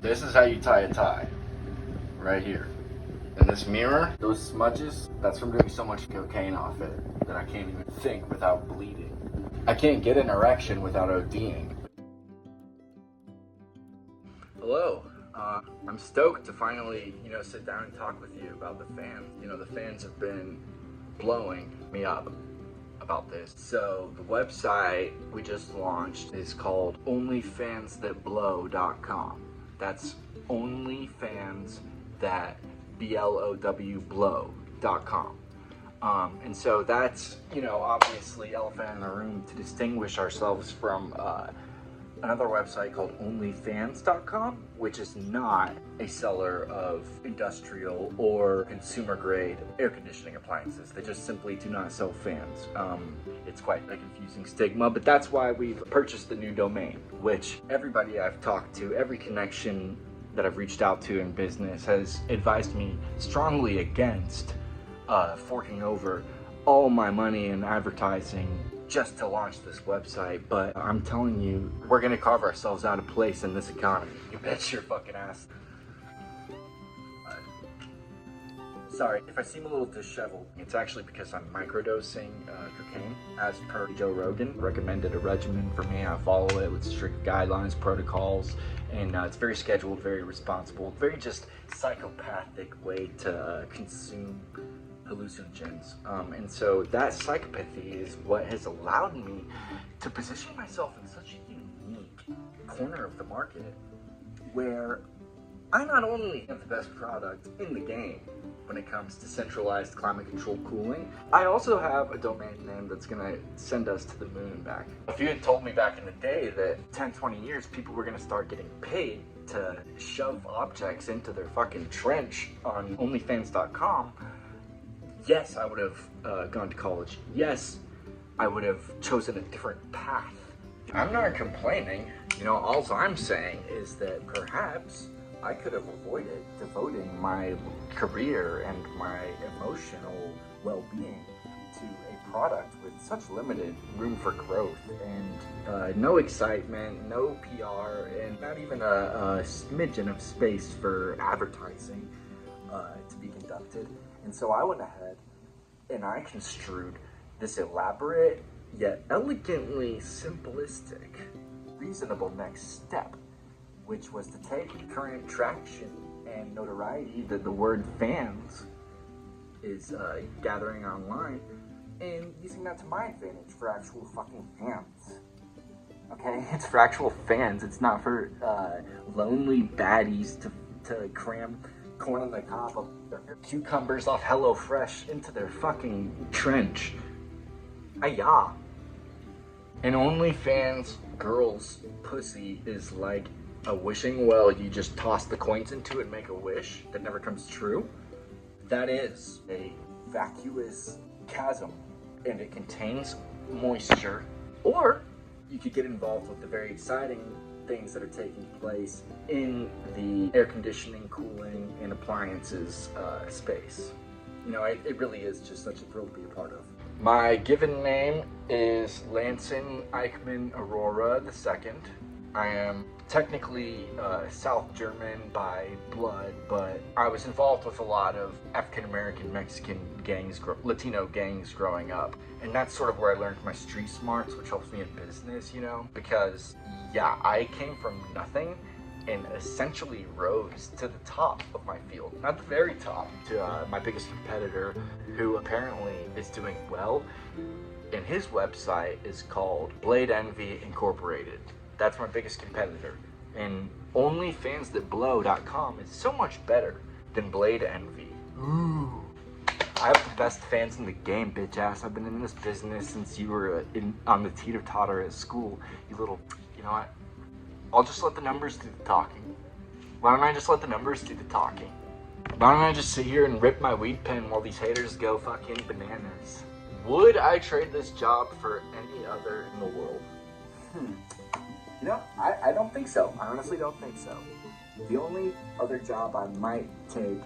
This is how you tie a tie. Right here. And this mirror, those smudges, that's from doing so much cocaine off it that I can't even think without bleeding. I can't get an erection without ODing. Hello. I'm stoked to finally, sit down and talk with you about the fans. The fans have been blowing me up about this. So the website we just launched is called onlyfansthatblow.com. That's onlyfansthatblow.com. And so that's, obviously elephant in the room to distinguish ourselves from another website called onlyfans.com, which is not a seller of industrial or consumer grade air conditioning appliances. They just simply do not sell fans. It's quite a confusing stigma, but that's why we've purchased the new domain, which everybody I've talked to, every connection that I've reached out to in business has advised me strongly against forking over all my money in advertising just to launch this website. But I'm telling you, we're gonna carve ourselves out a place in this economy. You bet your fucking ass. Sorry if I seem a little disheveled. It's actually because I'm microdosing cocaine. As per Joe Rogan, recommended a regimen for me. I follow it with strict guidelines, protocols, and it's very scheduled, very responsible, very just psychopathic way to consume hallucinogens. And so that psychopathy is what has allowed me to position myself in such a unique corner of the market where I not only have the best product in the game when it comes to centralized climate control cooling, I also have a domain name that's gonna send us to the moon and back. If you had told me back in the day that 10, 20 years people were gonna start getting paid to shove objects into their fucking trench on onlyfans.com, yes, I would have gone to college. Yes, I would have chosen a different path. I'm not complaining. All I'm saying is that perhaps I could have avoided devoting my career and my emotional well-being to a product with such limited room for growth and no excitement, no PR, and not even a smidgen of space for advertising to be conducted. And so I went ahead and I construed this elaborate yet elegantly simplistic, reasonable next step, which was to take current traction and notoriety that the word fans is gathering online and using that to my advantage for actual fucking fans. Okay, it's for actual fans. It's not for lonely baddies to cram corn on the cob of cucumbers off HelloFresh into their fucking trench. Ayah. An OnlyFans girl's pussy is like a wishing well you just toss the coins into and make a wish that never comes true. That is a vacuous chasm, and it contains moisture. Or you could get involved with the very exciting things that are taking place in the air conditioning, cooling, and appliances space. It really is just such a thrill to be a part of. My given name is Lanson Eichmann Aurora II. I am technically South German by blood, but I was involved with a lot of African American, Mexican gangs, Latino gangs growing up. And that's sort of where I learned my street smarts, which helps me in business, because I came from nothing and essentially rose to the top of my field. Not the very top, to my biggest competitor, who apparently is doing well. And his website is called Blade Envy Incorporated. That's my biggest competitor. And onlyfansthatblow.com is so much better than Blade Envy. Ooh. I have the best fans in the game, bitch ass. I've been in this business since you were on the teeter-totter at school. You know what? I'll just let the numbers do the talking. Why don't I just let the numbers do the talking? Why don't I just sit here and rip my weed pen while these haters go fucking bananas? Would I trade this job for any other in the world? I don't think so. I honestly don't think so. The only other job I might take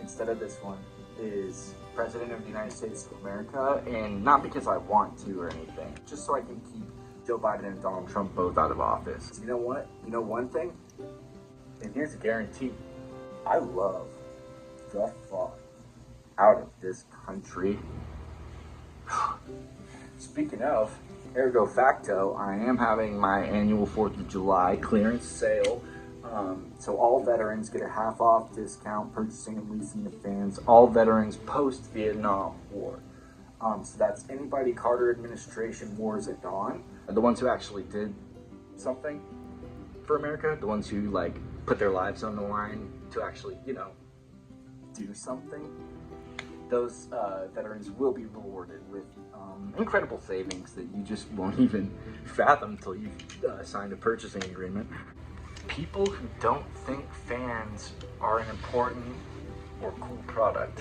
instead of this one is President of the United States of America, and not because I want to or anything, just so I can keep Joe Biden and Donald Trump both out of office. You know what? You know one thing? And here's a guarantee. I love the fuck out of this country. Speaking of, ergo facto, I am having my annual 4th of July clearance sale. So all veterans get a half off discount purchasing and leasing the fans. All veterans post-Vietnam War. So that's anybody Carter administration wars at dawn. The ones who actually did something for America. The ones who like put their lives on the line to actually, do something. Those veterans will be rewarded with incredible savings that you just won't even fathom until you've signed a purchasing agreement. People who don't think fans are an important or cool product,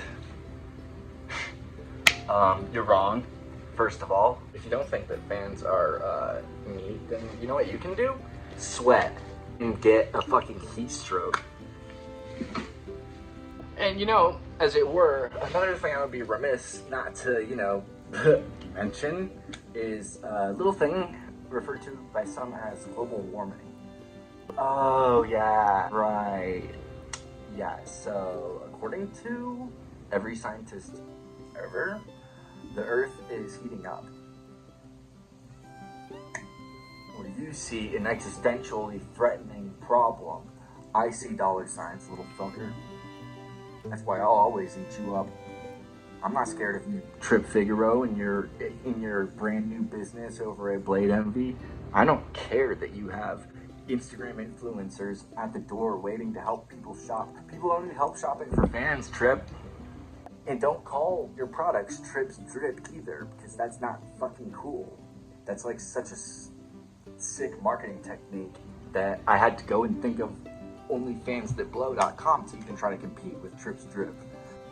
you're wrong. First of all, if you don't think that fans are neat, then you know what you can do? Sweat and get a fucking heat stroke. And as it were, another thing I would be remiss not to, mention is a little thing referred to by some as global warming. Oh yeah, right. Yeah, so according to every scientist ever, the Earth is heating up. Where you see an existentially threatening problem, I see dollar signs, little fucker. That's why I'll always eat you up. I'm not scared if you trip Figaro in your brand new business over at Blade Envy. I don't care that you have Instagram influencers at the door waiting to help people shop. People don't need help shopping for fans, Trip. And don't call your products Trip's Drip either, because that's not fucking cool. That's like such a sick marketing technique that I had to go and think of onlyfansthatblow.com so you can try to compete with Trip's Drip.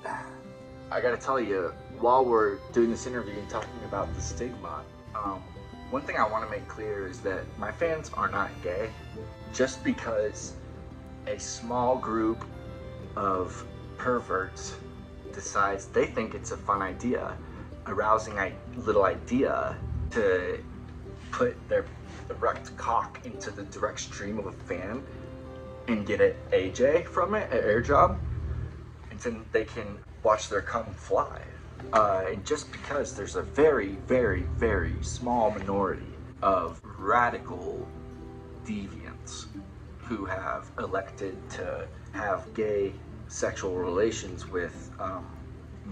I gotta tell you, while we're doing this interview and talking about the stigma, one thing I want to make clear is that my fans are not gay. Just because a small group of perverts decides they think it's a fun idea, a rousing little idea to put their erect cock into the direct stream of a fan and get an AJ from it, an air job, and then they can watch their cum fly. And just because there's a very, very, very small minority of radical deviants who have elected to have gay sexual relations with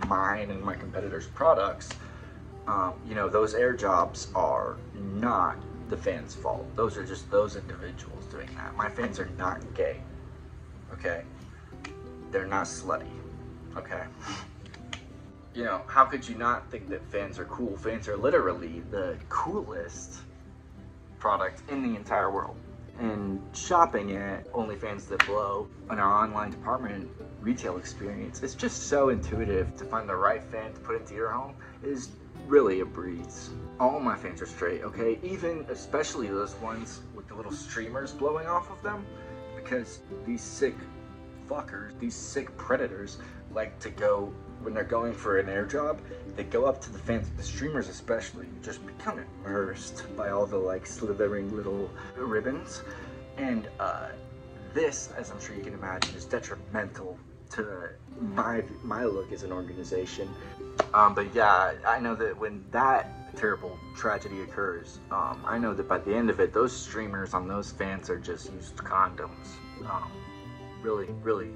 mine and my competitors' products, those air jobs are not the fans' fault. Those are just those individuals doing that. My fans are not gay, okay? They're not slutty, okay? How could you not think that fans are cool? Fans are literally the coolest product in the entire world. And shopping at OnlyFans That Blow in our online department retail experience, it's just so intuitive. To find the right fan to put into your home is really a breeze. All my fans are straight, okay? Especially those ones with the little streamers blowing off of them, because these sick fuckers, these sick predators like to go, when they're going for an air job, they go up to the fans, the streamers especially, just become immersed by all the slithering little ribbons. And this, as I'm sure you can imagine, is detrimental to my look as an organization. But yeah, I know that when that terrible tragedy occurs, I know that by the end of it, those streamers on those fans are just used condoms. Really, really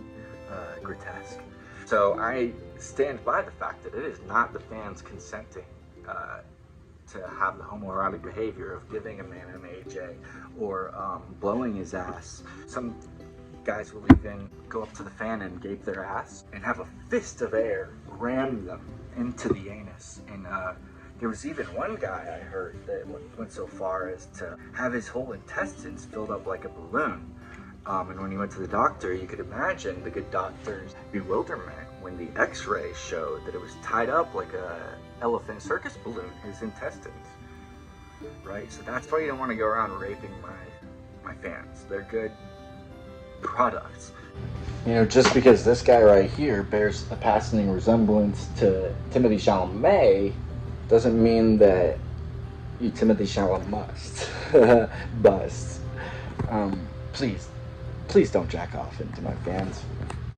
grotesque. So I stand by the fact that it is not the fans consenting to have the homoerotic behavior of giving a man an AJ or blowing his ass. Some guys will even go up to the fan and gape their ass and have a fist of air ram them into the anus. And there was even one guy I heard that went so far as to have his whole intestines filled up like a balloon. And when he went to the doctor, you could imagine the good doctor's bewilderment when the x-ray showed that it was tied up like a elephant circus balloon, his intestines. Right? So that's why you don't want to go around raping my fans. They're good products. Just because this guy right here bears a passing resemblance to Timothée Chalamet doesn't mean that you Timothée Chalamet must. Bust. Please, Please don't jack off into my fans.